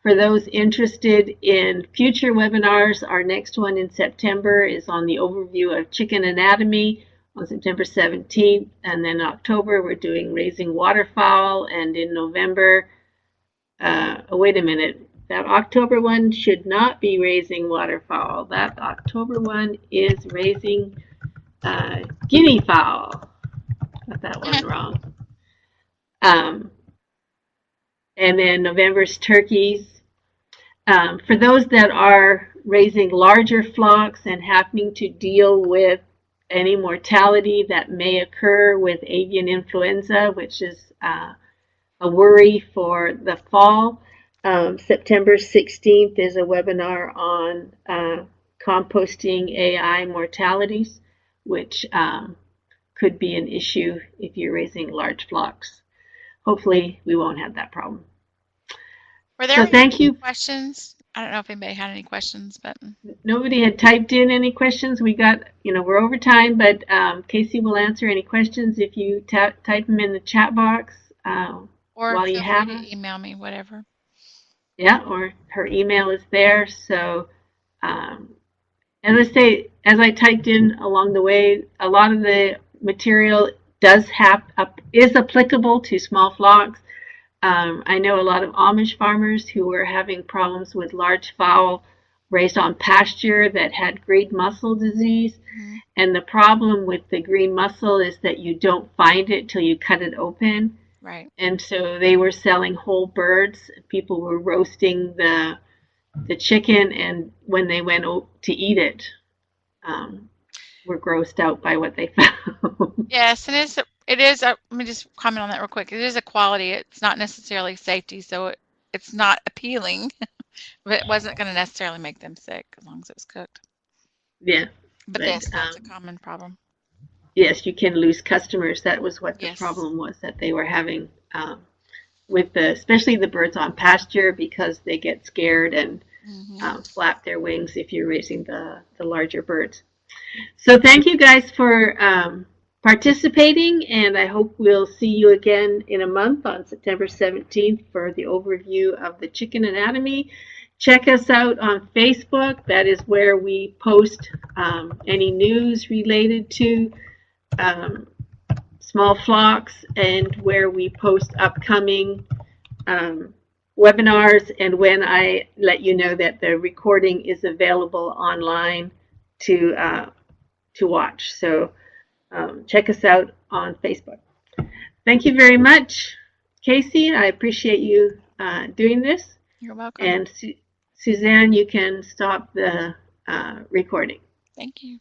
For those interested in future webinars, our next one in September is on the overview of chicken anatomy on September 17th. And then in October, we're doing raising waterfowl. And in November, wait a minute. That October one should not be raising waterfowl. That October one is raising guinea fowl. Got that one wrong. And then November's turkeys. For those that are raising larger flocks and happening to deal with any mortality that may occur with avian influenza, which is a worry for the fall, September 16th is a webinar on composting AI mortalities, which could be an issue if you're raising large flocks. Hopefully, we won't have that problem. Were there any questions? I don't know if anybody had any questions, but nobody had typed in any questions. We got, we're over time, but Casey will answer any questions if you type them in the chat box. Or while you have them. Email me, whatever. Yeah, or her email is there. So, and let's say, as I typed in along the way, a lot of the material is applicable to small flocks. I know a lot of Amish farmers who were having problems with large fowl raised on pasture that had green mussel disease. Mm-hmm. And the problem with the green mussel is that you don't find it till you cut it open. Right. And so they were selling whole birds. People were roasting the chicken, and when they went to eat it, were grossed out by what they found. Yes, and it is. Let me just comment on that real quick. It is a quality. It's not necessarily safety, so it's not appealing, but it wasn't going to necessarily make them sick as long as it was cooked. Yeah. But yes, that's a common problem. Yes, you can lose customers. That was what the problem was that they were having with especially the birds on pasture, because they get scared and flap their wings if you're raising the larger birds. So thank you guys for participating, and I hope we'll see you again in a month on September 17th for the overview of the chicken anatomy. Check us out on Facebook. That is where we post any news related to small flocks, and where we post upcoming webinars, and when I let you know that the recording is available online to watch. So check us out on Facebook. Thank you very much, Casey. I appreciate you doing this. You're welcome. And Suzanne, you can stop the recording. Thank you.